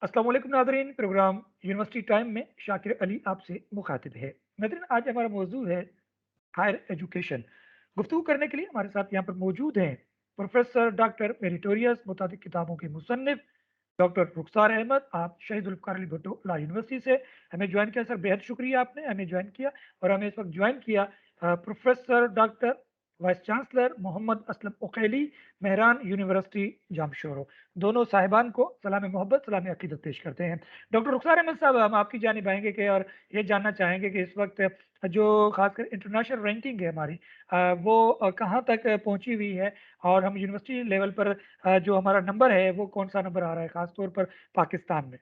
अस्सलाम वालेकुम Nadreen. Programme university time में शाकिर अली आपसे मुखातिब है। नादरीन, आज हमारा मौजू है हायर एजुकेशन। गुफ्तगू करने के लिए हमारे साथ यहाँ पर मौजूद हैं प्रोफेसर डॉक्टर मेरिटोरियस मुताबिक किताबों के मुसन्निफ डॉक्टर रुखसार अहमद। आप शहीद जुल्फ़िकार अली भुट्टो ला यूनिवर्सिटी से हमें ज्वाइन किया सर। बेहद शुक्रिया, आपने हमें ज्वाइन किया और हमें इस वक्त ज्वाइन किया professor doctor vice chancellor Mohammad Aslam Ukaili, Mehran university Jamshoro. दोनों साहिबान को सलाम मोहब्बत, सलाम अकीदत पेश करते हैं। डॉक्टर रुखसार अहमद साहब, हम आपकी जानिब आएंगे कि और ये जानना चाहेंगे कि इस वक्त जो खासकर इंटरनेशनल रैंकिंग है हमारी, वो कहाँ तक पहुंची हुई है और हम यूनिवर्सिटी लेवल पर जो हमारा नंबर है वो कौन सा नंबर आ रहा है, खासतौर पर पाकिस्तान में।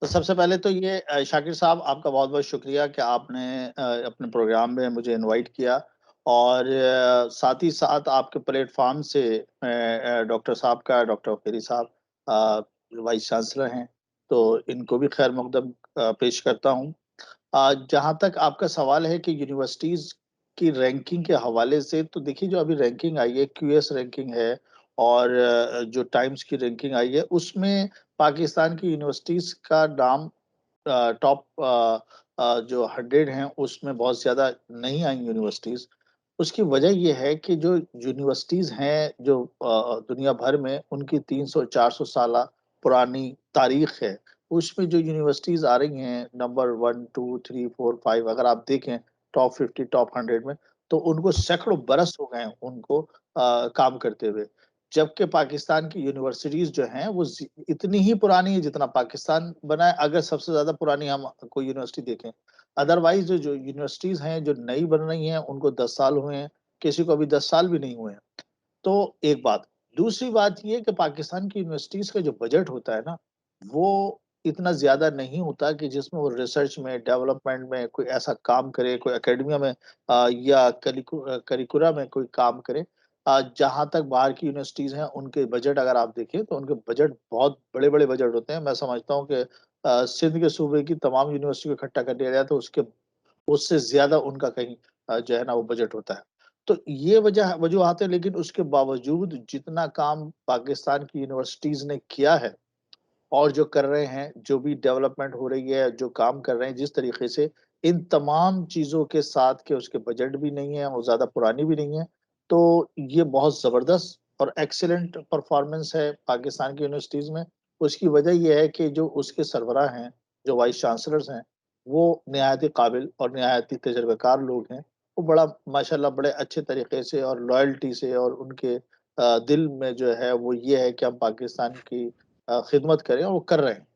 तो सबसे पहले तो ये शाकिर साहब आपका बहुत-बहुत शुक्रिया कि आपने अपने प्रोग्राम में मुझे इनवाइट किया और साथ ही साथ आपके प्लेटफ़ॉर्म से डॉक्टर साहब का डॉक्टर फ़ेरी साहब वाइस चांसलर हैं, तो इनको भी खैर मकदम पेश करता हूँ। जहाँ तक आपका सवाल है कि यूनिवर्सिटीज़ की रैंकिंग के हवाले से, तो देखिए जो अभी रैंकिंग आई है, क्यूएस रैंकिंग है और जो टाइम्स की रैंकिंग आई है, उसमें पाकिस्तान की यूनिवर्सिटीज़ का नाम टॉप जो 100 हैं, उसमें बहुत ज़्यादा नहीं आई यूनिवर्सिटीज़। उसकी वजह ये है कि जो यूनिवर्सिटीज़ हैं, जो दुनिया भर में, उनकी 300-400 साला पुरानी तारीख़ है। उसमें जो यूनिवर्सिटीज़ आ रही हैं, नंबर 1, 2, 3, 4, 5 अगर आप देखें टॉप 50, टॉप 100 में, तो उनको सैकड़ों बरस हो गए हैं उनको काम करते हुए। जबकि पाकिस्तान की यूनिवर्सिटीज़ जो हैं वो इतनी ही पुरानी है जितना पाकिस्तान बना है, अगर सबसे ज़्यादा पुरानी हम कोई यूनिवर्सिटी देखें। अदरवाइज़ जो जो यूनिवर्सिटीज़ हैं, जो नई बन रही हैं, उनको 10 साल हुए हैं, किसी को अभी 10 साल भी नहीं हुए हैं। तो एक बात। दूसरी बात ये है कि पाकिस्तान की यूनिवर्सिटीज़ का जो बजट होता है ना, वो इतना ज़्यादा नहीं होता कि जिसमें वो रिसर्च में, डेवलपमेंट में कोई ऐसा काम करे, कोई एकेडमिया में या करिकुला में कोई काम करे। जहाँ तक बाहर की यूनिवर्सिटीज़ हैं, उनके बजट अगर आप देखें, तो उनके बजट बहुत बड़े-बड़े बजट होते हैं। मैं समझता हूँ कि सिंध के सूबे की तमाम यूनिवर्सिटी को इकट्ठा कर लिया जाए, तो उससे ज़्यादा उनका कहीं जो है ना, वो बजट होता है। तो ये वजूहात है, लेकिन उसके बावजूद जितना काम पाकिस्तान की यूनिवर्सिटीज़ ने किया है और जो कर रहे हैं, जो भी डेवलपमेंट हो रही है, जो काम कर रहे हैं जिस तरीके से, इन तमाम चीज़ों के साथ कि उसके बजट भी नहीं है, वो ज़्यादा पुरानी भी नहीं है, तो ये बहुत ज़बरदस्त और एक्सीलेंट परफ़ॉर्मेंस है पाकिस्तान की यूनिवर्सिटीज़ में। उसकी वजह ये है कि जो उसके सरबराह हैं, जो वाइस चांसलर्स हैं, वो निहायत ही काबिल और निहायत ही तजुर्बेकार लोग हैं। वो बड़ा माशाअल्लाह बड़े अच्छे तरीके से और लॉयल्टी से और उनके दिल में जो है वो ये है कि हम पाकिस्तान की खिदमत करें और वो कर रहे हैं।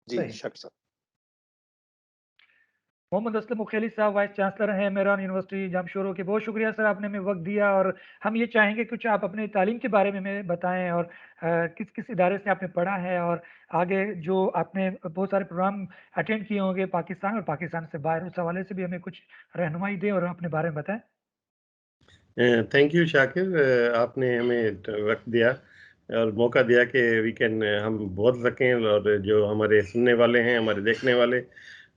जी, सही। शक साहब। मोहम्मद असलम मुखेली साहब वाइस चांसलर हैं मेहरान यूनिवर्सिटी जामशोरो के। बहुत शुक्रिया सर, आपने हमें वक्त दिया और हम ये चाहेंगे कुछ आप अपनी तालीम के बारे में हमें बताएं और किस किस इदारे से आपने पढ़ा है और आगे जो आपने बहुत सारे प्रोग्राम अटेंड किए होंगे पाकिस्तान और पाकिस्तान से बाहर, उस हवाले से भी हमें कुछ रहनुमाई दें और अपने बारे में बताएं। थैंक यू शाकिर, आपने हमें वक्त दिया और मौका दिया कि वी कैन हम बोल सकें और जो हमारे सुनने वाले हैं, हमारे देखने वाले,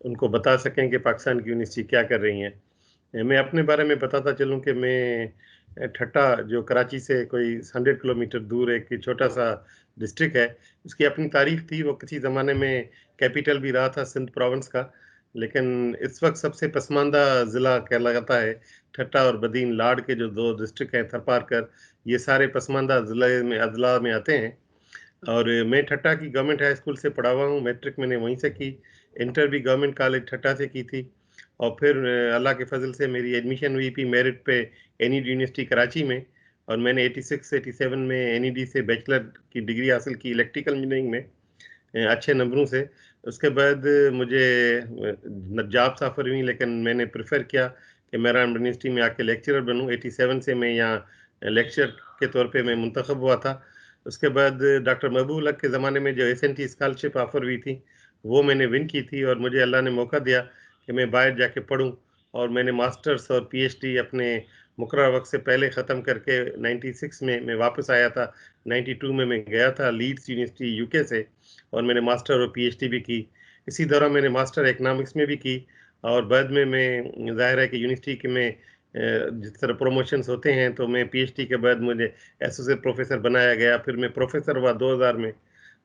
उनको बता सकें कि पाकिस्तान की यूनिवर्सिटी क्या कर रही हैं। मैं अपने बारे में बताता चलूं कि मैं ठट्टा, जो कराची से कोई 100 किलोमीटर दूर एक छोटा सा डिस्ट्रिक्ट है, उसकी अपनी तारीख थी। वो किसी ज़माने में कैपिटल भी रहा था सिंध प्रोविंस का, लेकिन इस वक्त सबसे पसमानदा ज़िला कहलाता है। ठट्टा और बदीन लाड़ के जो दो डिस्ट्रिक्ट हैं, थरपारकर, ये सारे पसमानदा ज़िले में अजला में आते हैं। और मैं ठट्टा की गवर्नमेंट हाई स्कूल से पढ़ा हुआ हूँ। मैट्रिक मैंने वहीं से की, इंटर भी गवर्नमेंट कॉलेज ठट्टा से की थी। और फिर अल्लाह के फजल से मेरी एडमिशन हुई थी मेरिट पे एनईडी यूनिवर्सिटी कराची में, और मैंने 86-87 में एनईडी से बैचलर की डिग्री हासिल की इलेक्ट्रिकल इंजीनियरिंग में, अच्छे नंबरों से। उसके बाद मुझे जॉब ऑफर हुई, लेकिन मैंने प्रेफर किया कि मेरा यूनिवर्सिटी में आके लेक्चरर बनूं। 87 से मैं यहाँ लेक्चर के तौर पे मैं मुंतखब हुआ था। उसके बाद डॉक्टर महबूब हक के ज़माने में जो एसएनटी स्कॉलरशिप ऑफर हुई थी, वो मैंने विन की थी और मुझे अल्लाह ने मौका दिया कि मैं बाहर जाके पढूं। और मैंने मास्टर्स और पीएचडी अपने मुकर्रर वक्त से पहले ख़त्म करके 96 में मैं वापस आया था। 92 में मैं गया था लीड्स यूनिवर्सिटी यूके से, और मैंने मास्टर और पीएचडी भी की। इसी दौरान मैंने मास्टर इकोनॉमिक्स में भी की। और बाद में मैं, ज़ाहिर है कि यूनिवर्सिटी के में जिस तरह प्रमोशंस होते हैं, तो मैं पीएचडी के बाद मुझे एसोसिएट प्रोफेसर बनाया गया। फिर मैं प्रोफेसर हुआ 2000 में।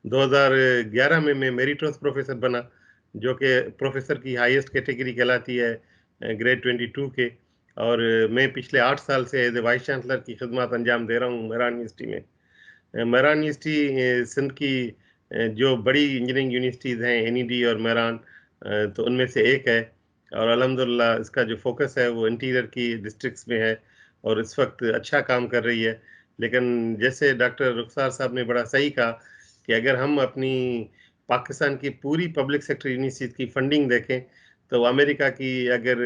2011 में मैं मेरिटोरियस प्रोफेसर बना, जो कि प्रोफेसर की हाईएस्ट कैटेगरी कहलाती है ग्रेड 22 के। और मैं पिछले 8 साल से एज ए वाइस चांसलर की खिदमत अंजाम दे रहा हूँ मेहरान यूनिवर्सिटी में। मेहरान यूनिवर्सिटी सिंध की जो बड़ी इंजीनियरिंग यूनिवर्सिटीज़ हैं, एनईडी और मेहरान, तो उनमें से एक है। और अल्हम्दुलिल्लाह इसका जो फोकस है वो इंटीरियर की डिस्ट्रिक्ट्स में है और इस वक्त अच्छा काम कर रही है। लेकिन जैसे डॉक्टर रुखसार साहब ने बड़ा सही कहा कि अगर हम अपनी पाकिस्तान की पूरी पब्लिक सेक्टर यूनिवर्सिटीज़ की फंडिंग देखें, तो अमेरिका की अगर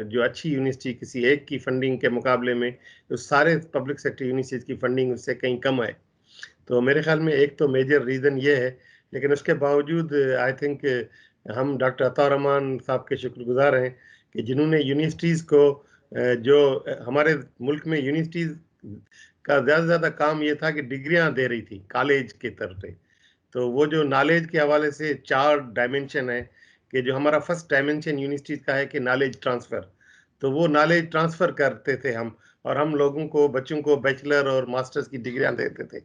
जो अच्छी यूनिवर्सिटी किसी एक की फंडिंग के मुकाबले में तो सारे पब्लिक सेक्टर यूनिवर्सिटीज़ की फंडिंग उससे कहीं कम है। तो मेरे ख्याल में एक तो मेजर रीज़न ये है। लेकिन उसके बावजूद आई थिंक हम डॉक्टर अता रहमान साहब के शुक्रगुजार हैं कि जिन्होंने यूनिवर्सिटीज़ को जो हमारे मुल्क में यूनिवर्सिटीज़ का ज़्यादा से ज़्यादा काम ये था कि डिग्रियां दे रही थी कॉलेज के तरफ से। तो वो जो नॉलेज के हवाले से 4 डायमेंशन है कि जो हमारा फर्स्ट डायमेंशन यूनिवर्सिटीज़ का है कि नॉलेज ट्रांसफ़र। तो वो नॉलेज ट्रांसफ़र करते थे हम, और हम लोगों को, बच्चों को बैचलर और मास्टर्स की डिग्रियां देते थे।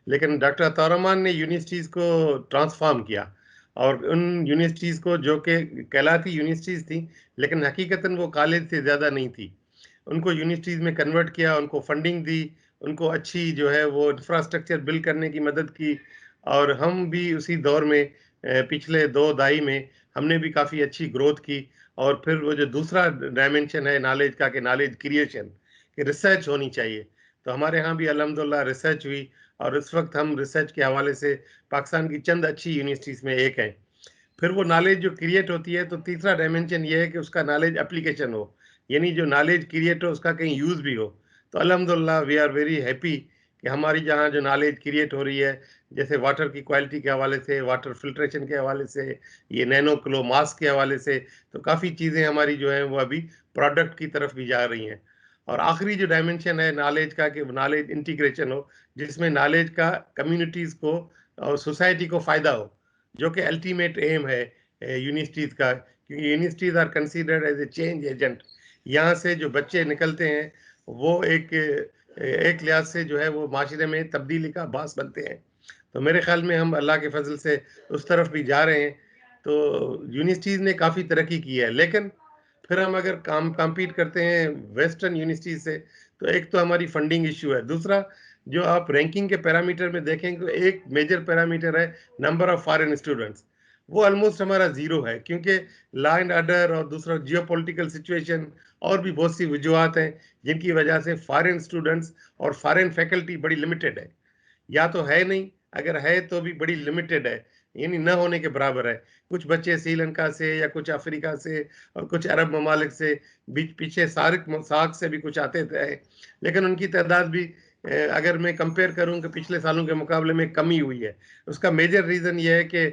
लेकिन डॉक्टर अता रहमान ने यूनिवर्सिटीज़ को ट्रांसफॉर्म किया, और उन यूनिवर्सिटीज़ को जो कि कहलाती यूनिवर्सिटीज़ थी लेकिन हकीकतन वो कॉलेज से ज़्यादा नहीं थी, उनको यूनिवर्सिटीज़ में कन्वर्ट किया, उनको फंडिंग दी, उनको अच्छी जो है वो इंफ्रास्ट्रक्चर बिल्ड करने की मदद की। और हम भी उसी दौर में पिछले 2 दहाई में हमने भी काफ़ी अच्छी ग्रोथ की। और फिर वो जो दूसरा डायमेंशन है नॉलेज का, कि नॉलेज क्रिएशन, कि रिसर्च होनी चाहिए। तो हमारे यहाँ भी अल्हम्दुलिल्लाह रिसर्च हुई, और इस वक्त हम रिसर्च के हवाले से पाकिस्तान की चंद अच्छी यूनिवर्सिटीज़ में एक हैं। फिर वो नॉलेज जो क्रिएट होती है, तो तीसरा डायमेंशन ये है कि उसका नॉलेज एप्लीकेशन हो, यानी जो नॉलेज क्रिएट हो उसका कहीं यूज़ भी हो। तो अल्हम्दुलिल्लाह वी आर वेरी हैप्पी कि हमारी जहाँ जो नॉलेज क्रिएट हो रही है, जैसे वाटर की क्वालिटी के हवाले से, वाटर फिल्ट्रेशन के हवाले से, ये नैनो क्लो मास्क के हवाले से, तो काफ़ी चीज़ें हमारी जो हैं वो अभी प्रोडक्ट की तरफ भी जा रही हैं। और आखिरी जो डायमेंशन है नॉलेज का, कि नॉलेज इंटीग्रेशन हो, जिसमें नॉलेज का कम्युनिटीज़ को और सोसाइटी को फ़ायदा हो, जो कि अल्टीमेट एम है यूनिवर्सिटीज़ का। क्योंकि universities are considered as a change agent. यहाँ से जो बच्चे निकलते हैं वो एक लिहाज से जो है वो माशरे में तब्दीली का बास बनते हैं। तो मेरे ख्याल में हम अल्लाह के फजल से उस तरफ भी जा रहे हैं। तो यूनिवर्सिटीज़ ने काफ़ी तरक्की की है। लेकिन फिर हम अगर कम्पीट करते हैं वेस्टर्न यूनिवर्सिटी से, तो एक तो हमारी फंडिंग इशू है। दूसरा, जो आप रैंकिंग के पैरामीटर में देखें तो एक मेजर पैरामीटर है नंबर ऑफ फॉरेन स्टूडेंट्स। वो ऑलमोस्ट हमारा ज़ीरो है, क्योंकि लॉ एंड ऑर्डर और दूसरा जियोपॉलिटिकल सिचुएशन और भी बहुत सी वजूहत हैं जिनकी वजह से फॉरेन स्टूडेंट्स और फॉरेन फैकल्टी बड़ी लिमिटेड है, या तो है नहीं, अगर है तो भी बड़ी लिमिटेड है, यानी न होने के बराबर है। कुछ बच्चे श्रीलंका से या कुछ अफ्रीका से और कुछ अरब ममालिक से, बीच पीछे सार्क से भी कुछ आते थे, लेकिन उनकी तादाद भी अगर मैं कंपेयर करूं कि पिछले सालों के मुकाबले में कमी हुई है। उसका मेजर रीज़न ये है कि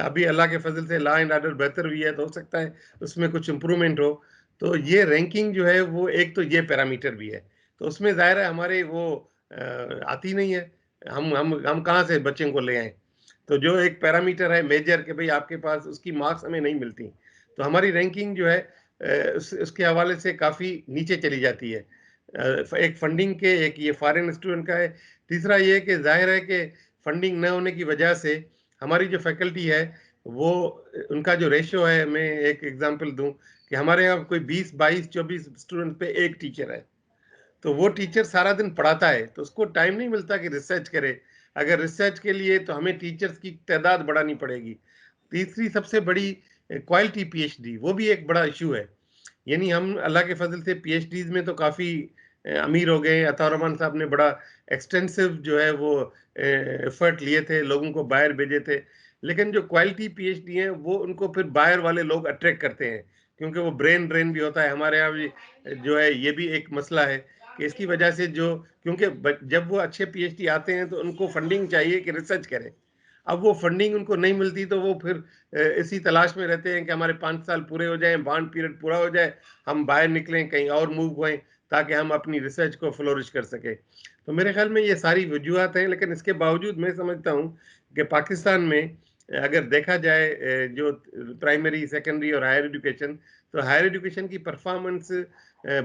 अभी अल्लाह के फजल से लॉ एंड ऑर्डर बेहतर हुई है, तो हो सकता है उसमें कुछ इम्प्रूवमेंट हो। तो ये रैंकिंग जो है वो एक तो ये पैरामीटर भी है, तो उसमें ज़ाहिर है हमारे वो आती नहीं है। हम कहाँ से बच्चों को ले आए। तो जो एक पैरामीटर है मेजर कि भाई आपके पास उसकी मार्क्स हमें नहीं मिलती, तो हमारी रैंकिंग जो है उसके हवाले से काफ़ी नीचे चली जाती है। एक फंडिंग के, एक ये फॉरेन स्टूडेंट का है। तीसरा ये कि जाहिर है कि फंडिंग न होने की वजह से हमारी जो फैकल्टी है वो, उनका जो रेशियो है, मैं एक एग्जांपल दूं कि हमारे यहाँ कोई 20, 22, 24 स्टूडेंट पे एक टीचर है। तो वो टीचर सारा दिन पढ़ाता है, तो उसको टाइम नहीं मिलता कि रिसर्च करे। अगर रिसर्च के लिए तो हमें टीचर्स की तादाद बढ़ानी पड़ेगी। तीसरी सबसे बड़ी क्वालिटी पीएचडी, वो भी एक बड़ा इशू है। यानी हम अल्लाह के फजल से पीएचडीज में तो काफ़ी अमीर हो गए। अता रहमान साहब ने बड़ा एक्सटेंसिव जो है वो एफर्ट लिए थे, लोगों को बाहर भेजे थे। लेकिन जो क्वालिटी पीएचडी हैं वो उनको फिर बाहर वाले लोग अट्रैक्ट करते हैं, क्योंकि वो ब्रेन ड्रेन भी होता है। हमारे यहाँ भी जो है ये भी एक मसला है कि इसकी वजह से जो, क्योंकि जब वो अच्छे पीएचडी आते हैं तो उनको फंडिंग चाहिए कि रिसर्च करें। अब वो फंडिंग उनको नहीं मिलती, तो वो फिर इसी तलाश में रहते हैं कि हमारे 5 साल पूरे हो जाएं, बॉन्ड पीरियड पूरा हो जाए, हम बाहर निकलें, कहीं और मूव हुए, ताकि हम अपनी रिसर्च को फ्लोरिश कर सकें। तो मेरे ख्याल में ये सारी वजूहत हैं। लेकिन इसके बावजूद मैं समझता हूँ कि पाकिस्तान में अगर देखा जाए जो प्राइमरी, सेकेंडरी और हायर एजुकेशन, तो हायर एजुकेशन की परफॉर्मेंस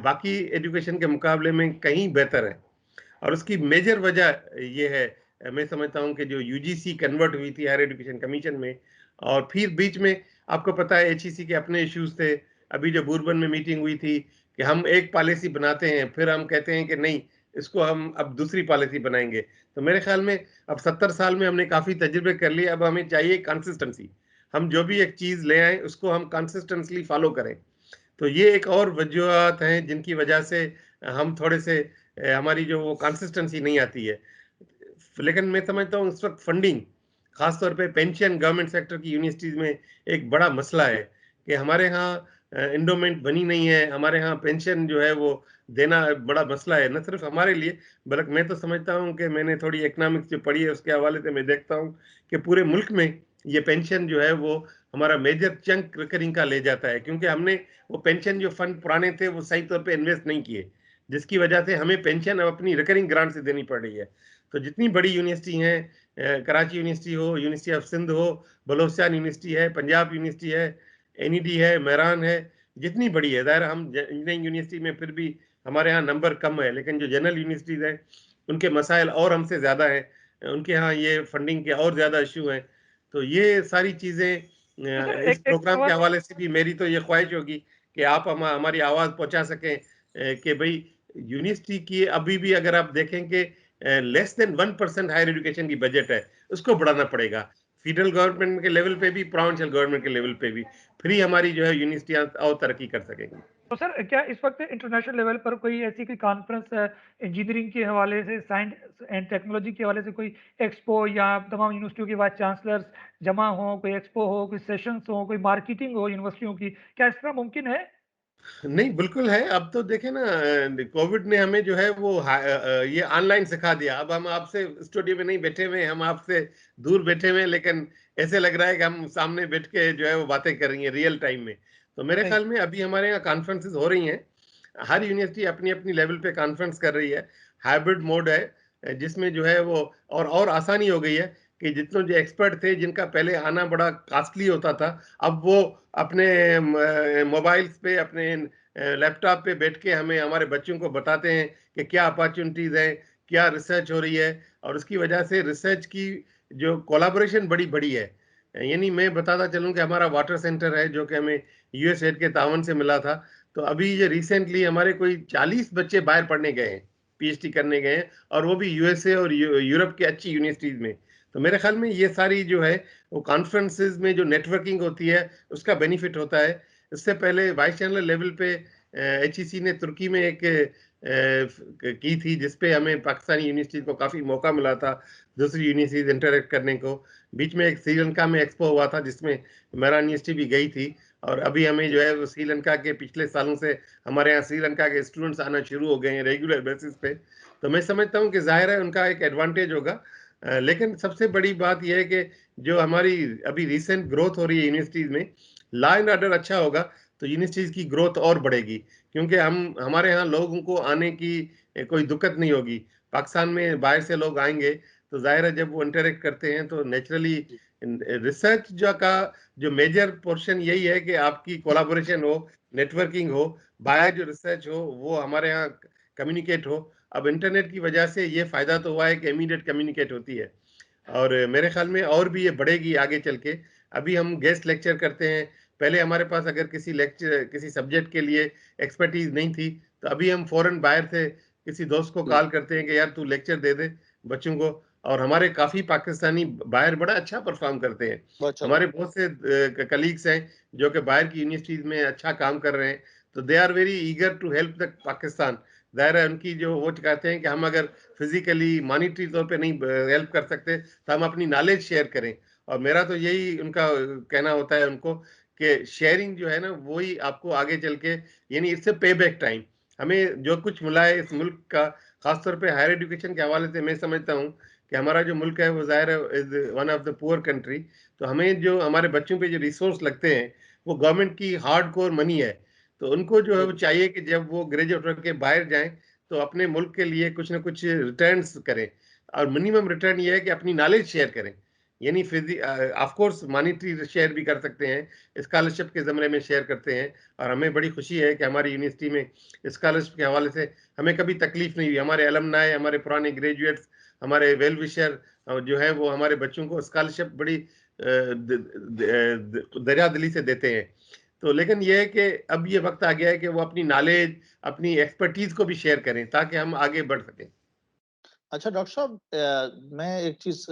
बाकी एजुकेशन के मुकाबले में कहीं बेहतर है। और उसकी मेजर वजह ये है मैं समझता हूँ कि जो यूजीसी कन्वर्ट हुई थी हायर एजुकेशन कमीशन में, और फिर बीच में आपको पता है एचईसी के अपने इश्यूज थे। अभी जो बुरबन में मीटिंग हुई थी कि हम एक पॉलिसी बनाते हैं, फिर हम कहते हैं कि नहीं, इसको हम अब दूसरी पॉलिसी बनाएंगे। तो मेरे ख्याल में अब 70 साल में हमने काफी तजुर्बे कर लिए, अब हमें चाहिए कंसिस्टेंसी। हम जो भी एक चीज ले आए उसको हम कंसिस्टेंटली फॉलो करें। तो ये एक और वजूहत हैं जिनकी वजह से हम थोड़े से हमारी जो वो कंसिस्टेंसी नहीं आती है। लेकिन मैं समझता हूँ इस वक्त फंडिंग, खासतौर पे पेंशन गवर्नमेंट सेक्टर की यूनिवर्सिटीज में एक बड़ा मसला है कि हमारे यहाँ इंडोमेंट बनी नहीं है, हमारे यहाँ पेंशन जो है वो देना बड़ा मसला है, न सिर्फ हमारे लिए बल्कि मैं तो समझता हूँ कि मैंने थोड़ी इकोनॉमिक्स जो पढ़ी है उसके हवाले से मैं देखता हूँ कि पूरे मुल्क में ये पेंशन जो है वो हमारा मेजर चंक रिकरिंग का ले जाता है, क्योंकि हमने वो पेंशन जो फंड पुराने थे वो सही तौर पे इन्वेस्ट नहीं किए, जिसकी वजह से हमें पेंशन अब अपनी रिकरिंग ग्रांट से देनी पड़ रही है। तो जितनी बड़ी यूनिवर्सिटी हैं, कराची यूनिवर्सिटी हो, यूनिवर्सिटी ऑफ सिंध हो, बलोचिस्तान यूनिवर्सिटी है, पंजाब यूनिवर्सिटी है, एनईडी है, मेहरान है, जितनी बड़ी है, ज़ाहिर हम इंजीनियरिंग यूनिवर्सिटी में फिर भी हमारे यहाँ नंबर कम है, लेकिन जो जनरल यूनिवर्सिटीज़ हैं उनके मसाइल और हमसे ज़्यादा हैं, उनके यहाँ ये फंडिंग के और ज़्यादा इशू हैं। तो ये सारी चीज़ें तो सर इस एक एक प्रोग्राम के सवाल हवाले से भी मेरी तो ये ख्वाहिश होगी कि आप हमारी आवाज़ पहुंचा सकें कि भाई यूनिवर्सिटी की अभी भी अगर आप देखें कि लेस देन 1% हायर एजुकेशन की बजट है, उसको बढ़ाना पड़ेगा। फेडरल गवर्नमेंट के लेवल पे भी, प्रोविंशियल गवर्नमेंट के लेवल पे भी, फिर हमारी जो है यूनिवर्सिटियां और तरक्की कर सकेंगी। तो सर क्या इस वक्त इंटरनेशनल लेवल पर कोई ऐसी कोई कॉन्फ्रेंस इंजीनियरिंग के हवाले से, साइंस एंड टेक्नोलॉजी के हवाले से कोई एक्सपो, या तमाम यूनिवर्सिटियों के वाइस चांसलर्स जमा हो, कोई एक्सपो हो, कोई सेशंस हो, कोई मार्केटिंग हो यूनिवर्सिटियों की, क्या इस तरह मुमकिन है? नहीं, बिल्कुल है। अब तो देखें ना, कोविड ने हमें जो है वो ये ऑनलाइन सिखा दिया। अब हम आपसे स्टूडियो में नहीं बैठे हुए हैं, हम आपसे दूर बैठे हुए हैं, लेकिन ऐसे लग रहा है कि हम सामने बैठ के जो है वो बातें कर रही हैं रियल टाइम में। तो मेरे सही। ख्याल में अभी हमारे यहाँ कॉन्फ्रेंसेस हो रही हैं, हर यूनिवर्सिटी अपनी अपनी लेवल पे कॉन्फ्रेंस कर रही है। हाइब्रिड मोड है, जिसमें जो है वो और आसानी हो गई है कि जितने जो एक्सपर्ट थे जिनका पहले आना बड़ा कॉस्टली होता था, अब वो अपने मोबाइल्स पे, अपने लैपटॉप पे बैठ के हमें, हमारे बच्चों को बताते हैं कि क्या अपॉर्चुनिटीज हैं, क्या रिसर्च हो रही है, और उसकी वजह से रिसर्च की जो कोलैबोरेशन बड़ी बड़ी है। यानी मैं बताता चलूं कि हमारा वाटर सेंटर है जो कि हमें यूएसएड के तावन से मिला था। तो अभी ये रिसेंटली हमारे कोई 40 बच्चे बाहर पढ़ने गए हैं, पीएचडी करने गए हैं, और वो भी यूएसए और यूरोप की अच्छी यूनिवर्सिटीज में। तो मेरे ख्याल में ये सारी जो है वो कॉन्फ्रेंसेज में जो नेटवर्किंग होती है उसका बेनिफिट होता है। इससे पहले वाइस चांसलर लेवल पे एचईसी ने तुर्की में एक की थी, जिसपे हमें पाकिस्तानी यूनिवर्सिटी को काफी मौका मिला था दूसरी यूनिवर्सिटीज इंटरेक्ट करने को। बीच में एक श्रीलंका में एक्सपो हुआ था जिसमें मेरा यूनिवर्सिटी भी गई थी, और अभी हमें जो है वो श्रीलंका के पिछले सालों से हमारे यहाँ श्रीलंका के स्टूडेंट्स आना शुरू हो गए हैं रेगुलर बेसिस पे। तो मैं समझता हूँ कि जाहिर है उनका एक एडवांटेज होगा। लेकिन सबसे बड़ी बात यह है कि जो हमारी अभी रिसेंट ग्रोथ हो रही है यूनिवर्सिटीज में, लॉ एंड ऑर्डर अच्छा होगा तो यूनिवर्सिटीज की ग्रोथ और बढ़ेगी, क्योंकि हमारे यहाँ लोगों को आने की कोई दिक्कत नहीं होगी। पाकिस्तान में बाहर से लोग आएंगे तो जाहिर है जब वो इंटरेक्ट करते हैं तो नेचुरली रिसर्च जो का जो मेजर पोर्शन यही है कि आपकी कोलैबोरेशन हो, नेटवर्किंग हो, बाहर जो रिसर्च हो वो हमारे यहाँ कम्युनिकेट हो। अब इंटरनेट की वजह से ये फायदा तो हुआ है कि इमीडिएट कम्युनिकेट होती है, और मेरे ख्याल में और भी ये बढ़ेगी आगे चल के। अभी हम गेस्ट लेक्चर करते हैं, पहले हमारे पास अगर किसी लेक्चर किसी सब्जेक्ट के लिए एक्सपर्टीज नहीं थी तो अभी हम फौरन बाहर से किसी दोस्त को कॉल करते हैं कि यार तू लेक्चर दे दे बच्चों को। और हमारे काफी पाकिस्तानी बाहर बड़ा अच्छा परफॉर्म करते हैं। हमारे बहुत से कलीग्स हैं जो कि बाहर की यूनिवर्सिटीज में अच्छा काम कर रहे हैं, तो they are very eager to help the Pakistan. जाहिर है उनकी जो वो कहते हैं कि हम अगर फिजिकली मॉनिटरी तौर पे नहीं हेल्प कर सकते तो हम अपनी नॉलेज शेयर करें। और मेरा तो यही उनका कहना होता है उनको कि शेयरिंग जो है ना वही आपको आगे चल के, यानी इससे पे बैक टाइम, हमें जो कुछ मिला है इस मुल्क का, खासतौर पे हायर एजुकेशन के हवाले से मैं समझता हूँ कि हमारा जो मुल्क है वो जाहिर है is one of the poor country. तो हमें जो हमारे बच्चों पे जो रिसोर्स लगते हैं वो गवर्नमेंट की हार्ड कोर मनी है। तो उनको जो है वो चाहिए कि जब वो ग्रेजुएट होकर बाहर जाएं तो अपने मुल्क के लिए कुछ ना कुछ रिटर्न्स करें, और मिनिमम रिटर्न ये है कि अपनी नॉलेज शेयर करें। यानी ऑफ कोर्स मॉनिटरी शेयर भी कर सकते हैं, स्कॉलरशिप के ज़मरे में शेयर करते हैं। और हमें बड़ी खुशी है कि हमारी यूनिवर्सिटी में स्कॉलरशिप के हवाले से हमें कभी तकलीफ नहीं हुई। हमारे अलमनाई, हमारे पुराने ग्रेजुएट्स हमारे वेल विशर जो है वो हमारे बच्चों को स्कॉलरशिप बड़ी दरिया दिली से देते हैं। तो लेकिन ये है कि अब ये वक्त आ गया है कि वो अपनी नॉलेज, अपनी एक्सपर्टीज को भी शेयर करें ताकि हम आगे बढ़ सकें। अच्छा डॉक्टर साहब, मैं एक चीज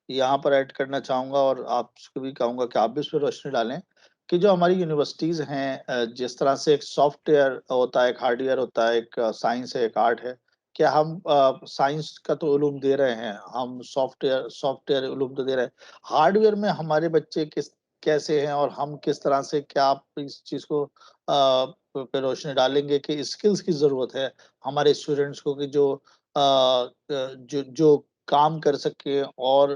यहाँ पर ऐड करना चाहूंगा और आपसे भी कहूंगा कि आप भी इस पर रोशनी डालें कि जो हमारी यूनिवर्सिटीज हैं, जिस तरह से एक सॉफ्टवेयर होता है, एक हार्डवेयर होता है, एक साइंस है, एक आर्ट है। क्या हम साइंस का तो उलूम दे रहे हैं, हम सॉफ्टवेयर सॉफ्टवेयर उलूम तो दे रहे हैं, हार्डवेयर में हमारे बच्चे किस कैसे हैं और हम किस तरह से, क्या आप इस चीज को पे रोशनी डालेंगे कि स्किल्स की जरूरत है हमारे स्टूडेंट्स को कि जो जो जो काम कर सके और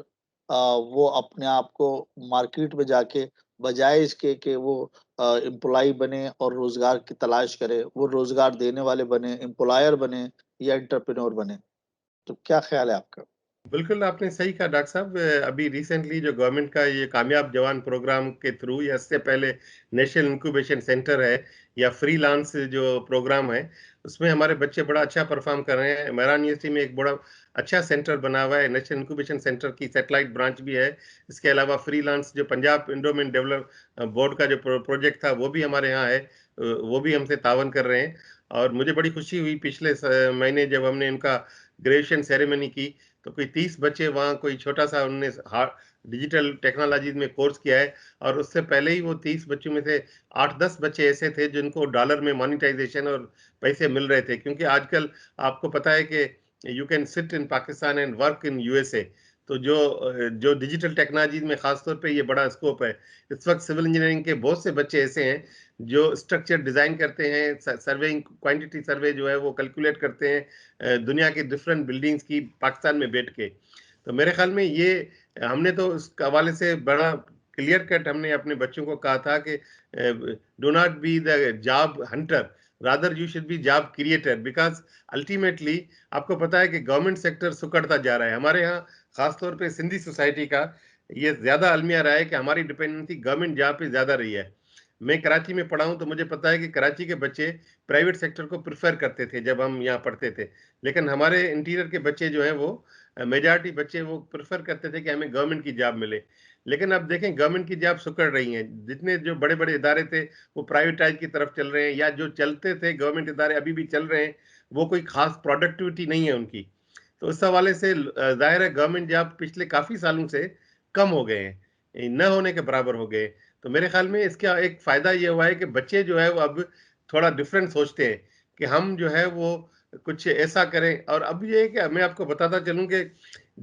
वो अपने आप को मार्केट में जाके बजाय इसके कि वो एम्प्लॉय बने और रोजगार की तलाश करे, वो रोजगार देने वाले बने, एम्प्लॉयर बने या एंटरप्रेन्योर बने। तो क्या ख्याल है आपका? बिल्कुल, आपने सही कहा डॉक्टर साहब। अभी रिसेंटली जो गवर्नमेंट का ये कामयाब जवान प्रोग्राम के थ्रू या इससे पहले नेशनल इंक्यूबेशन सेंटर है या फ्रीलांस जो प्रोग्राम है, उसमें हमारे बच्चे बड़ा अच्छा परफॉर्म कर रहे हैं। मेहरान यूनिवर्सिटी में एक बड़ा अच्छा सेंटर बना हुआ है, नेशनल इंक्यूबेशन सेंटर की सैटेलाइट ब्रांच भी है। इसके अलावा फ्रीलांस जो पंजाब एंडोमेंट डेवलप बोर्ड का जो प्रोजेक्ट था वो भी हमारे यहाँ है, वो भी हमसे तावन कर रहे हैं। और मुझे बड़ी खुशी हुई पिछले महीने जब हमने उनका ग्रेजुएशन सेरेमनी की, तो कोई 30 बच्चे वहाँ, कोई छोटा-सा उन्होंने डिजिटल टेक्नोलॉजीज़ में कोर्स किया है। और उससे पहले ही वो 30 बच्चों में से 8-10 बच्चे ऐसे थे जिनको डॉलर में मोनेटाइज़ेशन और पैसे मिल रहे थे। क्योंकि आजकल आपको पता है कि you can sit in Pakistan and work in USA. तो जो डिजिटल टेक्नोलॉजीज़ में ख़ास तौर पे ये बड़ा स्कोप है। इस वक़्त सिविल इंजीनियरिंग के बहुत से बच्चे ऐसे हैं जो स्ट्रक्चर डिज़ाइन करते हैं, सर्वेइंग क्वांटिटी सर्वे जो है वो कैलकुलेट करते हैं दुनिया की डिफरेंट बिल्डिंग्स की पाकिस्तान में बैठ के। तो मेरे ख्याल में ये हमने तो उस हवाले से बड़ा क्लियर कट हमने अपने बच्चों को कहा था कि do not be the job Hunter, rather you should be job creator, because ultimately आपको पता है कि गवर्नमेंट सेक्टर सुकड़ता जा रहा है। हमारे यहाँ खासतौर पे सिंधी सोसाइटी का ये ज्यादा अलमिया रहा है कि हमारी डिपेंडेंसी गवर्नमेंट जॉब पे ज्यादा रही है। मैं कराची में पढ़ा हूं तो मुझे पता है कि कराची के बच्चे प्राइवेट सेक्टर को प्रेफर करते थे जब हम यहाँ पढ़ते थे। लेकिन हमारे इंटीरियर के बच्चे जो हैं वो मेजॉरिटी बच्चे वो प्रेफर करते थे कि हमें गवर्नमेंट की जॉब मिले। लेकिन अब देखें गवर्नमेंट की जॉब सुकड़ रही हैं, जितने जो बड़े बड़े इदारे थे वो प्राइवेटाइज की तरफ चल रहे हैं, या जो चलते थे गवर्नमेंट इदारे अभी भी चल रहे हैं, वो कोई खास प्रोडक्टिविटी नहीं है उनकी। तो उस हवाले से जाहिर है गवर्नमेंट जॉब पिछले काफी सालों से कम हो गए हैं, न होने के बराबर हो गए। तो मेरे ख्याल में इसका एक फायदा ये हुआ है कि बच्चे जो है वो अब थोड़ा डिफरेंट सोचते हैं कि हम जो है वो कुछ ऐसा करें। और अब ये है कि मैं आपको बताता चलूं कि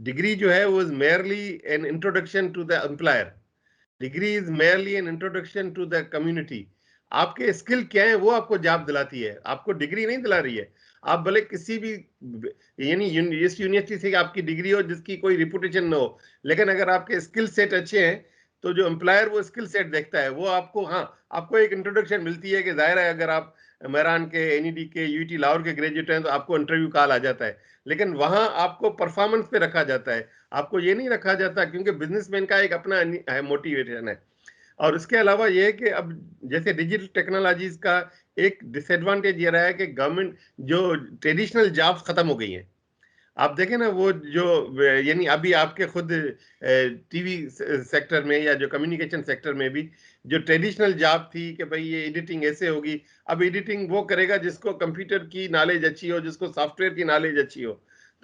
डिग्री जो है वो is merely an introduction to the employer, degree is merely an introduction to the community. आपके स्किल क्या है वो आपको जॉब दिलाती है, आपको डिग्री नहीं दिला रही है। आप भले किसी भी यानी इस यूनिवर्सिटी से आपकी डिग्री हो जिसकी कोई रिपुटेशन ना हो, लेकिन अगर आपके स्किल सेट अच्छे हैं तो जो एम्प्लॉयर वो स्किल सेट देखता है, वो आपको, हाँ, आपको एक इंट्रोडक्शन मिलती है कि जाहिर है अगर आप मेहरान के, एनईडी के, यूटी लाहौर के ग्रेजुएट हैं तो आपको इंटरव्यू कॉल आ जाता है। लेकिन वहां आपको परफॉर्मेंस पे रखा जाता है, आपको ये नहीं रखा जाता, क्योंकि बिजनेसमैन का एक अपना है मोटिवेशन है। और इसके अलावा ये है कि अब जैसे डिजिटल टेक्नोलॉजीज का एक डिसएडवांटेज ये रहा है कि गवर्नमेंट जो ट्रेडिशनल जॉब्स खत्म हो गई हैं। आप देखें ना वो जो यानी अभी आपके खुद टीवी सेक्टर में या जो कम्युनिकेशन सेक्टर में भी जो ट्रेडिशनल जॉब थी कि भाई ये एडिटिंग ऐसे होगी, अब एडिटिंग वो करेगा जिसको कंप्यूटर की नॉलेज अच्छी हो, जिसको सॉफ्टवेयर की नॉलेज अच्छी हो।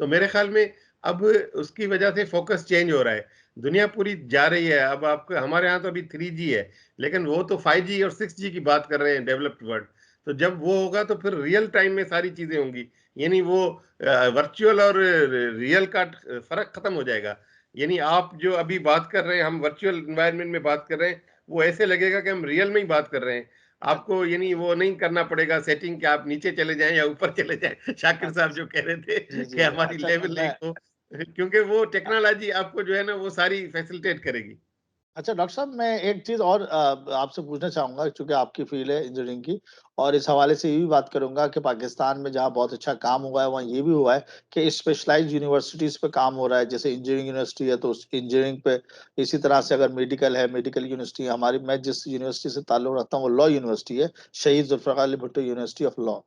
तो मेरे ख्याल में अब उसकी वजह से फोकस चेंज हो रहा है, दुनिया पूरी जा रही है। अब आपको, हमारे यहाँ तो अभी 3G है, लेकिन वो तो 5G और 6G की बात कर रहे हैं डेवलप्ड वर्ल्ड। तो जब वो होगा तो फिर रियल टाइम में सारी चीजें होंगी, यानी वो वर्चुअल और रियल का फर्क खत्म हो जाएगा। यानी आप जो अभी बात कर रहे हैं, हम वर्चुअल एनवायरनमेंट में बात कर रहे हैं, वो ऐसे लगेगा कि हम रियल में ही बात कर रहे हैं। आपको यानी वो नहीं करना पड़ेगा सेटिंग कि आप नीचे चले जाएं या ऊपर चले जाएं, शाकिर साहब जो कह रहे थे जी कि जी। हमारी अच्छा, लेवल एक हो, क्योंकि वो टेक्नोलॉजी आपको जो है ना वो सारी फैसिलिटेट करेगी। अच्छा डॉक्टर साहब, मैं एक चीज़ और आपसे पूछना चाहूँगा, चूँकि आपकी फ़ील्ड है इंजीनियरिंग की, और इस हवाले से ये भी बात करूँगा कि पाकिस्तान में जहाँ बहुत अच्छा काम हुआ है, वहाँ ये भी हुआ है कि स्पेशलाइज़्ड यूनिवर्सिटीज़ पे काम हो रहा है। जैसे इंजीनियरिंग यूनिवर्सिटी है, तो उस इंजीनियरिंग पे, इसी तरह से अगर मेडिकल है, मेडिकल यूनिवर्सिटी है। मैं जिस यूनिवर्सिटी से ताल्लुक़ रखता हूँ, वो लॉ यूनिवर्सिटी है, शहीद Zulfikar Ali Bhutto university of law.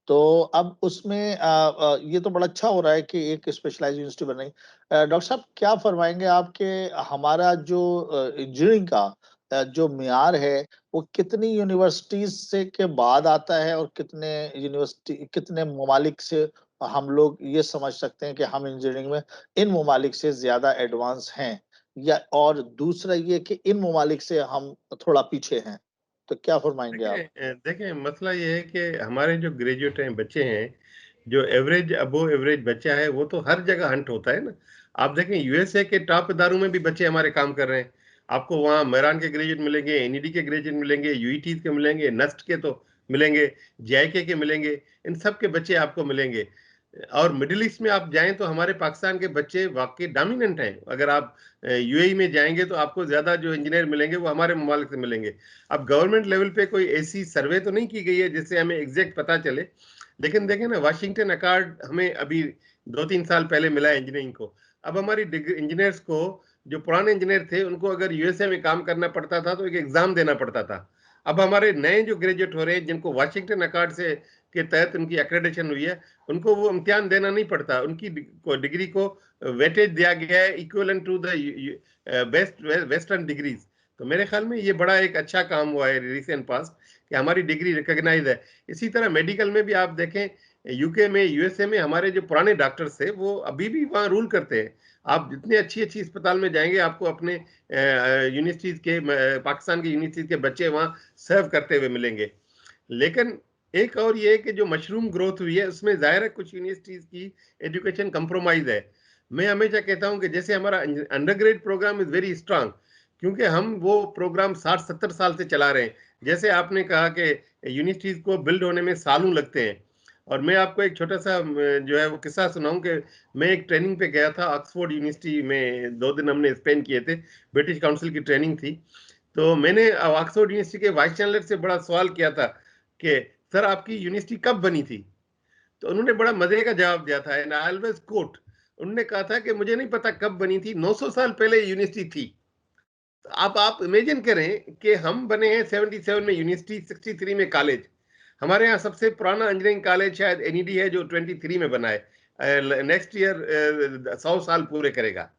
तो अब उसमें ये तो बड़ा अच्छा हो रहा है कि एक स्पेशलाइज्ड यूनिवर्सिटी बन रही। डॉक्टर साहब क्या फरमाएँगे आप कि हमारा जो इंजीनियरिंग का जो मियार है, वो कितनी यूनिवर्सिटीज़ से के बाद आता है और कितने ममालिक से हम लोग ये समझ सकते हैं कि हम इंजीनियरिंग में इन ममालिक से ज़्यादा एडवांस हैं? या और दूसरा ये कि इन ममालिक से हम थोड़ा पीछे हैं? तो क्या फरमाएँगे आप? देखिए मसला ये है कि हमारे जो ग्रेजुएट हैं, बच्चे हैं, जो एवरेज अबोव एवरेज बच्चा है, वो तो हर जगह हंट होता है ना। आप देखें यूएसए के टॉप इदारों में भी बच्चे हमारे काम कर रहे हैं। आपको वहाँ मेरान के ग्रेजुएट मिलेंगे, एनईडी के ग्रेजुएट मिलेंगे, यूईटीज़ के मिलेंगे, नस्ट के तो मिलेंगे, जेआईके के मिलेंगे, इन सब के बच्चे आपको मिलेंगे। और मिडल ईस्ट में आप जाएँ तो हमारे पाकिस्तान के बच्चे वाक़ई डोमिनेंट हैं। अगर आप यूएई में जाएँगे तो आपको ज़्यादा जो इंजीनियर मिलेंगे वो हमारे ममालिक से मिलेंगे। अब गवर्नमेंट लेवल पे कोई ऐसी सर्वे तो नहीं की गई है जिससे हमें एग्जैक्ट पता चले, लेकिन देखें ना वाशिंगटन अकॉर्ड हमें अभी 2-3 साल पहले मिला है इंजीनियरिंग को। अब हमारी इंजीनियर्स को जो पुराने इंजीनियर थे उनको अगर यूएसए में काम करना पड़ता था तो एक एग्जाम देना पड़ता था। अब हमारे नए जो ग्रेजुएट हो रहे हैं जिनको वाशिंगटन अकॉर्ड से के तहत उनकी एक्रेडिटेशन हुई है, उनको वो इम्तिहान देना नहीं पड़ता। उनकी डिग्री को वेटेज दिया गया है equivalent to the best western degrees. तो मेरे ख्याल में ये बड़ा एक अच्छा काम हुआ है रिसेंट पास कि हमारी डिग्री रिकॉग्नाइज है। इसी तरह मेडिकल में भी आप देखें यूके में यूएसए में हमारे जो पुराने डॉक्टर्स थे वो अभी भी वहाँ रूल करते हैं। आप जितनी अच्छी अच्छी अस्पताल में जाएंगे आपको अपने यूनिवर्सिटीज के पाकिस्तान की यूनिवर्सिटीज के बच्चे वहाँ सर्व करते हुए मिलेंगे। लेकिन एक और ये कि जो मशरूम ग्रोथ हुई है उसमें जाहिर है कुछ यूनिवर्सिटीज की एजुकेशन कंप्रोमाइज है। मैं हमेशा कहता हूँ कि जैसे हमारा undergrad programme is very strong, क्योंकि हम वो प्रोग्राम 60-70 साल से चला रहे हैं। जैसे आपने कहा कि यूनिवर्सिटीज को बिल्ड होने में सालों लगते हैं। और मैं आपको एक छोटा सा जो है वो किस्सा सुनाऊं कि मैं एक ट्रेनिंग पे गया था ऑक्सफोर्ड यूनिवर्सिटी में, 2 दिन हमने स्पेंड किए थे, ब्रिटिश काउंसिल की ट्रेनिंग थी। तो मैंने ऑक्सफोर्ड यूनिवर्सिटी के वाइस चांसलर से बड़ा सवाल किया था कि सर आपकी यूनिवर्सिटी कब बनी थी। तो उन्होंने बड़ा मजे का जवाब दिया था, एंड आई ऑलवेज कोट। उन्होंने कहा था कि मुझे नहीं पता कब बनी थी, 900 साल पहले यूनिवर्सिटी थी। तो आप इमेजिन करें कि हम बने हैं 77 में यूनिवर्सिटी, 63 में कॉलेज। हमारे यहाँ सबसे पुराना इंजीनियरिंग कॉलेज शायद एनईडी है जो 23 में बना है। नेक्स्ट ईयर 100 साल पूरे करेगा।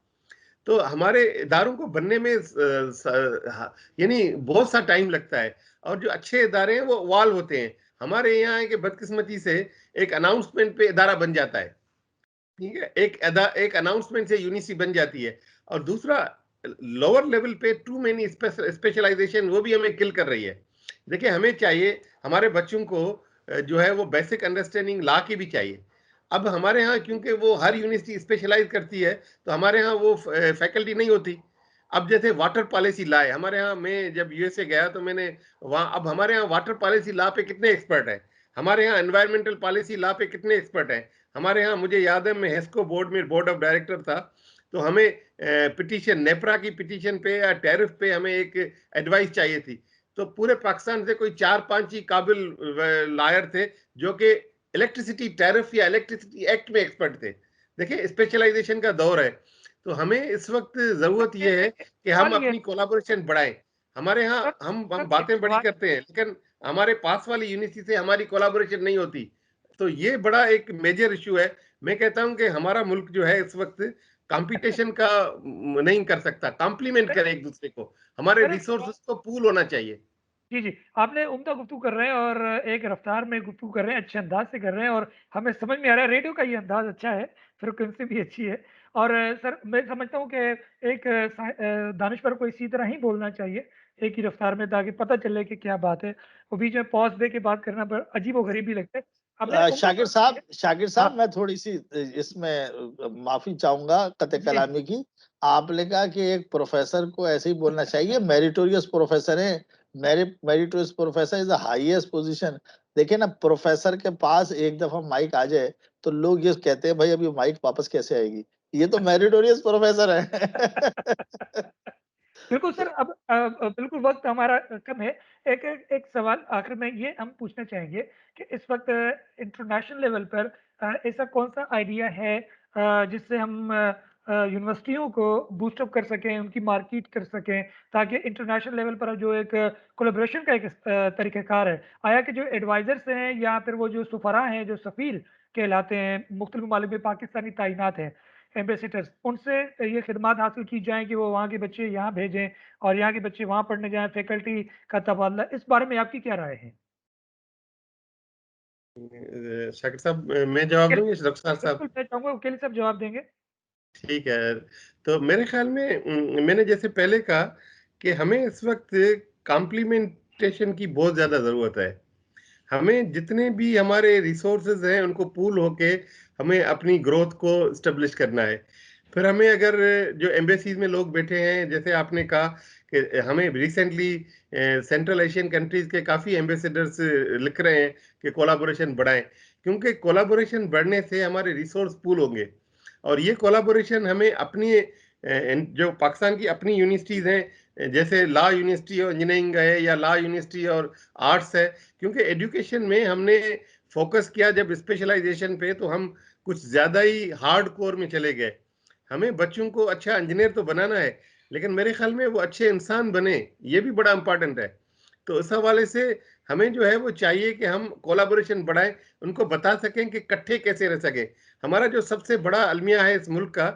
तो हमारे इदारों को बनने में यानी बहुत सा टाइम लगता है। और जो अच्छे इदारे हैं वो वाल होते हैं। हमारे यहाँ है कि बदकिस्मती से एक अनाउंसमेंट पे इदारा बन जाता है। ठीक है, एक अनाउंसमेंट से यूनिवर्सिटी बन जाती है। और दूसरा लोअर लेवल पे टू मेनी स्पेशलाइजेशन वो भी हमें किल कर रही है। देखिए हमें चाहिए हमारे बच्चों को जो है वो बेसिक अंडरस्टैंडिंग ला की भी चाहिए। अब हमारे यहाँ क्योंकि वो हर यूनिवर्सिटी स्पेशलाइज करती है तो हमारे यहाँ वो फैकल्टी नहीं होती। अब जैसे वाटर पॉलिसी लाए हमारे यहाँ, मैं जब यूएसए गया तो मैंने वहाँ, अब हमारे यहाँ वाटर पॉलिसी ला पे कितने एक्सपर्ट है, हमारे यहाँ एनवायरमेंटल पॉलिसी ला पे कितने एक्सपर्ट है। हमारे यहाँ मुझे याद है मैं हेस्को बोर्ड में बोर्ड ऑफ डायरेक्टर था, तो हमें पिटीशन नेपरा की पिटीशन पे या टैरिफ पे हमें एक एडवाइस चाहिए थी। तो पूरे पाकिस्तान से कोई 4-5 ही काबिल लॉयर थे जो कि इलेक्ट्रिसिटी टैरिफ या इलेक्ट्रिसिटी एक्ट में एक्सपर्ट थे। देखिए स्पेशलाइजेशन का दौर है। तो हमें इस वक्त जरूरत सर यह है एक कि हम सवाल ये अपनी कोलाबोरेशन बढ़ाएं। हमारे यहाँ सर हम सर एक बातें बड़ी सवाल करते हैं लेकिन हमारे पास वाली यूनिवर्सिटी से हमारी कोलाबोरेशन नहीं होती। तो ये बड़ा एक मेजर इशू है। मैं कहता हूं कि हमारा मुल्क जो है इस वक्त कंपटीशन का नहीं कर सकता, कॉम्प्लीमेंट करे एक दूसरे को। हमारे सर एक सवाल रिसोर्सेज को पूल होना चाहिए। जी, जी। आपने उम्दा गुफ्तगू कर रहे हैं और एक रफ्तार में गुफ्तगू कर रहे हैं, अच्छे अंदाज़ से कर रहे हैं और हमें समझ में आ रहा है रेडियो का ये अंदाज़ अच्छा है, फ्रीक्वेंसी भी अच्छी है और सर मैं समझता हूँ कि एक दानिश्वर को इसी तरह ही बोलना चाहिए, एक ही रफ्तार में ताकि पता चले कि क्या बात है। वो बीच में पॉज़ दे के बात करना बड़ा अजीब-ओ-गरीब भी लगता है। अब मैंने उम्दा सवाल किया शाकिर हाँ, साहब मैं थोड़ी-सी इसमें माफ़ी चाहूँगा कत्ल जी, जी। कलामी की। आपने कहा कि एक प्रोफ़ेसर को ऐसे ही बोलना चाहिए, मेरिटोरियस प्रोफ़ेसर है। Meritorious professor is the highest position. देखिए ना, प्रोफ़ेसर के पास एक दफ़ा माइक आ जाए, तो लोग ये कहते हैं, "भई, अब ये माइक वापस कैसे आएगी?" ये तो मेरिटोरियस प्रोफ़ेसर है। बिल्कुल सर, तो अब बिल्कुल वक़्त हमारा कम है। एक एक एक सवाल आखिर में ये हम पूछना चाहेंगे कि इस वक़्त इंटरनेशनल लेवल पर ऐसा कौन-सा आइडिया है जिससे हम यूनिवर्सिटियों को बूस्ट अप कर सकें, उनकी मार्केट कर सकें, ताकि इंटरनेशनल लेवल पर जो एक कोलैबोरेशन का एक तरीक़ाकार है। आया कि जो एडवाइज़र्स हैं या फिर वो जो सफ़रा हैं, जो सफ़ीर कहलाते हैं, मुख्तलिफ़ ममालिक में पाकिस्तानी तैनात हैं, एम्बेसडर्स, उनसे ये खिदमात हासिल की जाएँ कि वो वहाँ के बच्चे यहाँ भेजें और यहाँ के बच्चे वहाँ पढ़ने जाएँ, फैकल्टी का तबादला, इस बारे में आपकी क्या राय है? शाकिर साहब, मैं जवाब दूँ या रफ्तार साहब? बिल्कुल, मैं चाहूँगा वकील साहब जवाब देंगे। ठीक है। तो मेरे ख़्याल में मैंने जैसे पहले कहा कि हमें इस वक़्त कॉम्प्लीमेंटेशन की बहुत ज़्यादा ज़रूरत है। हमें जितने भी हमारे रिसोर्सेज़ हैं, उनको पूल होके हमें अपनी ग्रोथ को एस्टेब्लिश करना है। फिर हमें अगर जो एम्बेसीज़ में लोग बैठे हैं, जैसे आपने कहा कि हमें रिसेंटली सेंट्रल एशियन कंट्रीज़ के काफ़ी एम्बेसडर्स लिख रहे हैं कि कोलैबोरेशन बढ़ाएँ, क्योंकि कोलैबोरेशन बढ़ने से हमारे रिसोर्स पूल होंगे और ये कोलैबोरेशन हमें अपनी जो पाकिस्तान की अपनी यूनिवर्सिटीज़ हैं, जैसे लॉ यूनिवर्सिटी और इंजीनियरिंग है या लॉ यूनिवर्सिटी और आर्ट्स है, क्योंकि एजुकेशन में हमने फोकस किया जब स्पेशलाइजेशन पे, तो हम कुछ ज़्यादा ही हार्ड कोर में चले गए। हमें बच्चों को अच्छा इंजीनियर तो बनाना है, लेकिन मेरे ख्याल में वो अच्छे इंसान बने, ये भी बड़ा इम्पोर्टेंट है। तो इस हवाले से हमें जो है वो चाहिए कि हम कोलैबोरेशन बढ़ाएं, उनको बता सकें कि इकट्ठे कैसे रह सकें। हमारा जो सबसे बड़ा अलमिया है इस मुल्क का,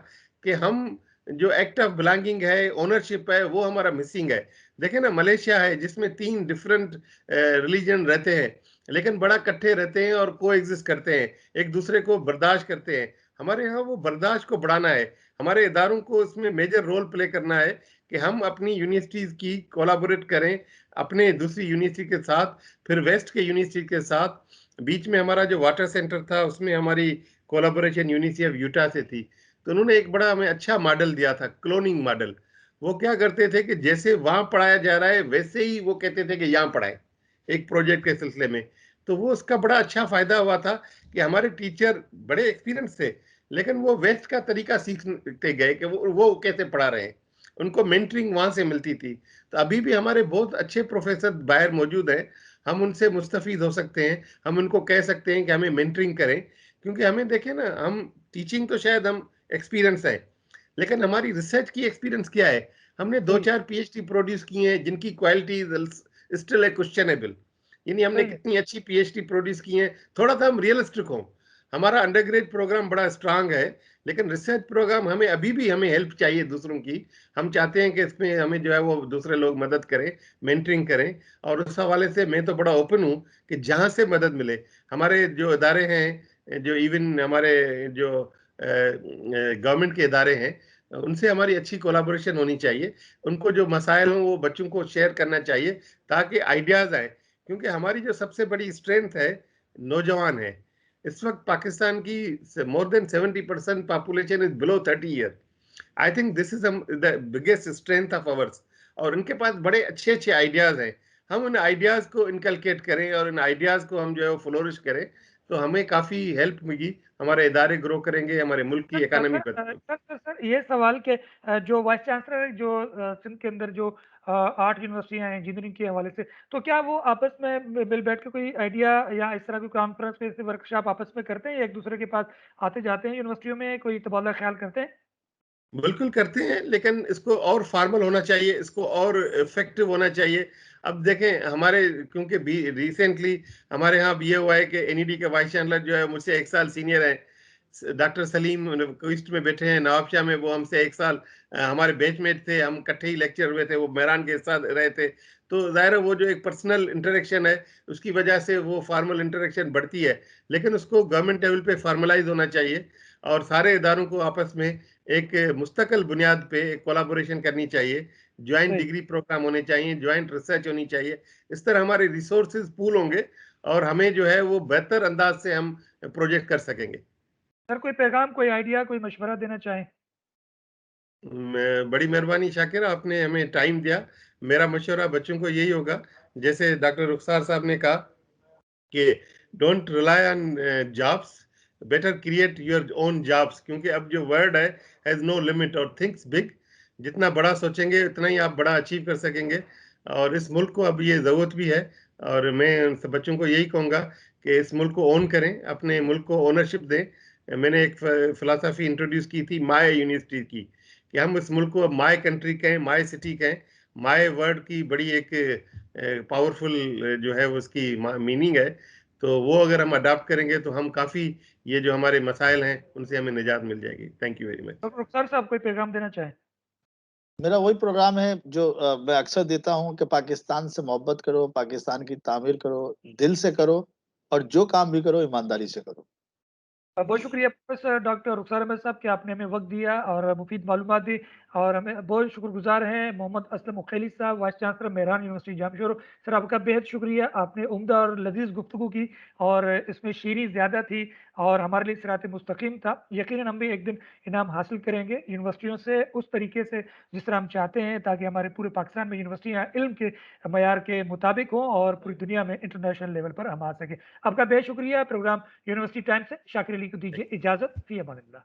कि हम जो एक्ट ऑफ बिलोंगिंग है, ओनरशिप है, वो हमारा मिसिंग है। देखें ना, मलेशिया है जिसमें 3 डिफरेंट रिलीजन रहते हैं, लेकिन बड़ा इकट्ठे रहते हैं और को एग्जिस्ट करते हैं, एक दूसरे को बर्दाश्त करते हैं। हमारे यहाँ वो बर्दाश्त को बढ़ाना है, हमारे इदारों को इसमें मेजर रोल प्ले करना है कि हम अपनी यूनिवर्सिटीज़ की कोलैबोरेट करें अपने दूसरी यूनिवर्सिटी के साथ, फिर वेस्ट के यूनिवर्सिटी के साथ। बीच में हमारा जो वाटर सेंटर था, उसमें हमारी कोलैबोरेशन यूनिवर्सिटी ऑफ यूटा से थी। तो उन्होंने एक बड़ा हमें अच्छा मॉडल दिया था, क्लोनिंग मॉडल। वो क्या करते थे कि जैसे वहां पढ़ाया जा रहा है, वैसे ही वो कहते थे कि यहाँ पढ़ाए, एक प्रोजेक्ट के सिलसिले में। तो वो उसका बड़ा अच्छा फायदा हुआ था कि हमारे टीचर बड़े एक्सपीरियंस थे, लेकिन वो वेस्ट का तरीका सीखते गए कि वो कैसे पढ़ा रहे हैं, उनको मेंटरिंग वहां से मिलती थी। तो अभी भी हमारे बहुत अच्छे प्रोफेसर बाहर मौजूद हैं, हम उनसे मुस्तफीद हो सकते हैं, हम उनको कह सकते हैं कि हमें मेंटरिंग करें। क्योंकि हमें देखें ना, हम टीचिंग तो शायद हम एक्सपीरियंस है, लेकिन हमारी रिसर्च की एक्सपीरियंस क्या है? हमने दो सही, चार पीएचडी प्रोड्यूस किए हैं जिनकी क्वालिटी स्टिल है क्वेश्चनेबल। यानी हमने सही है। कितनी अच्छी पीएचडी प्रोड्यूस की है, थोड़ा सा हम रियलिस्टिक हों। हमारा अंडरग्रेड प्रोग्राम बड़ा स्ट्रांग है, लेकिन रिसर्च प्रोग्राम हमें अभी भी हमें हेल्प चाहिए दूसरों की। हम चाहते हैं कि इसमें हमें जो है वो दूसरे लोग मदद करें, मेंटरिंग करें। और उस हवाले से मैं तो बड़ा ओपन हूँ कि जहाँ से मदद मिले। हमारे जो इदारे हैं, जो इवन हमारे जो गवर्नमेंट के इदारे हैं, उनसे हमारी अच्छी कोलैबोरेशन होनी चाहिए। उनको जो मसाइल हों वो बच्चों को शेयर करना चाहिए, ताकि आइडियाज़ आए। क्योंकि हमारी जो सबसे बड़ी स्ट्रेंथ है, नौजवान है। इस वक्त पाकिस्तान की more than 70% population is below 30 year. I think this is the biggest strength of ours. और उनके पास बड़े अच्छे अच्छे आइडियाज हैं। हम उन आइडियाज को इनकलकेट करें और उन आइडियाज को हम जो है वो फ्लोरिश करें, तो हमें काफी हेल्प मिलेगी, हमारे इदारे ग्रो करेंगे, हमारे मुल्क की इकोनॉमी पर। सर ये सवाल के जो वाइस चांसलर है, जो सिंध के अंदर जो 8 यूनिवर्सिटियाँ हैं इंजीनियरिंग के हवाले से, तो क्या वो आपस में मिल बैठ के कोई आइडिया या इस तरह की कॉन्फ्रेंस पे वर्कशॉप आपस में करते हैं, या एक दूसरे के पास आते जाते हैं यूनिवर्सिटियों में, कोई तबादला ख्याल करते हैं? बिल्कुल करते हैं, लेकिन इसको और फॉर्मल होना चाहिए, इसको और इफेक्टिव होना चाहिए। अब देखें हमारे, क्योंकि भी रिसेंटली हमारे यहाँ भी ये हुआ है कि एनईडी के वाइस चांसलर जो है मुझसे 1 साल सीनियर है, डॉक्टर सलीम क्विस्ट में बैठे हैं नवाबशाह में। वो हमसे 1 साल हमारे बैचमेट थे, हम इकट्ठे ही लेक्चर हुए थे, वो मेहरान के साथ रहे थे। तो जाहिर है वो जो एक पर्सनल इंटरेक्शन है, उसकी वजह से वो फॉर्मल इंटरेक्शन बढ़ती है, लेकिन उसको गवर्नमेंट लेवल पे फॉर्मलाइज होना चाहिए और सारे इदारों को आपस में एक मुस्तकिल बुनियाद पे एक कोलैबोरेशन करनी चाहिए। ज्वाइंट सही। डिग्री प्रोग्राम होने चाहिए, ज्वाइंट रिसर्च होनी चाहिए। इस तरह हमारे रिसोर्सेज पूल होंगे और हमें जो है वो बेहतर अंदाज से हम प्रोजेक्ट कर सकेंगे। सर कोई पैगाम, कोई आइडिया, कोई मशवरा देना चाहें? बड़ी मेहरबानी शाकिर, आपने हमें टाइम दिया। मेरा मशवरा बच्चों को यही होगा, जैसे डॉक्टर रुखसार साहब ने कहा कि don't rely on jobs, better create your own jobs. क्योंकि अब जो वर्ड है हैज नो लिमिट, और थिंक्स बिग। जितना बड़ा सोचेंगे उतना ही आप बड़ा अचीव कर सकेंगे, और इस मुल्क को अब ये ज़रूरत भी है। और मैं उन सब बच्चों को यही कहूँगा कि इस मुल्क को ओन करें, अपने मुल्क को ओनरशिप दें, मैंने एक फिलॉसफी इंट्रोड्यूस की थी माय यूनिवर्सिटी की, कि हम इस मुल्क को माय कंट्री कहें, माय सिटी कहें। माय वर्ड की बड़ी एक पावरफुल जो है उसकी मीनिंग है। तो वो अगर हम अडॉप्ट करेंगे तो हम काफ़ी ये जो हमारे मसाइल हैं उनसे हमें निजात मिल जाएगी। Thank you very much. Doctor Rukhsar साहब कोई पैगाम देना चाहें? मेरा वही प्रोग्राम है जो मैं अक्सर देता हूँ कि पाकिस्तान से मोहब्बत करो, पाकिस्तान की तामीर करो, दिल से करो और जो काम भी करो ईमानदारी से करो। बहुत शुक्रिया प्रोफेसर डॉक्टर रुखसार अहमद साहब कि आपने हमें वक्त दिया और मुफीद मालूमात दी, और हमें बहुत शुक्रगुजार हैं मोहम्मद असलम मुखैली साहब, vice chancellor Mehran university Jamshoro. Sir आपका बेहद शुक्रिया, आपने उम्दा और लजीज गुफ्तगू की, और इसमें शीरी ज़्यादा थी और हमारे लिए सिरात मुस्तकीम था। यकीनन हम भी एक दिन इनाम हासिल करेंगे यूनिवर्सिटियों से उस तरीके से जिस तरह हम चाहते हैं, ताकि हमारे पूरे पाकिस्तान में यूनिवर्सिटियाँ इल्म के मयार के मुताबिक हों और पूरी दुनिया में इंटरनेशनल लेवल पर हम आ सकें। आपका बेहद शुक्रिया। प्रोग्राम यूनिवर्सिटी टाइम से शाकिर अली को दीजिए इजाज़त। फ़ी अमानिल्लाह।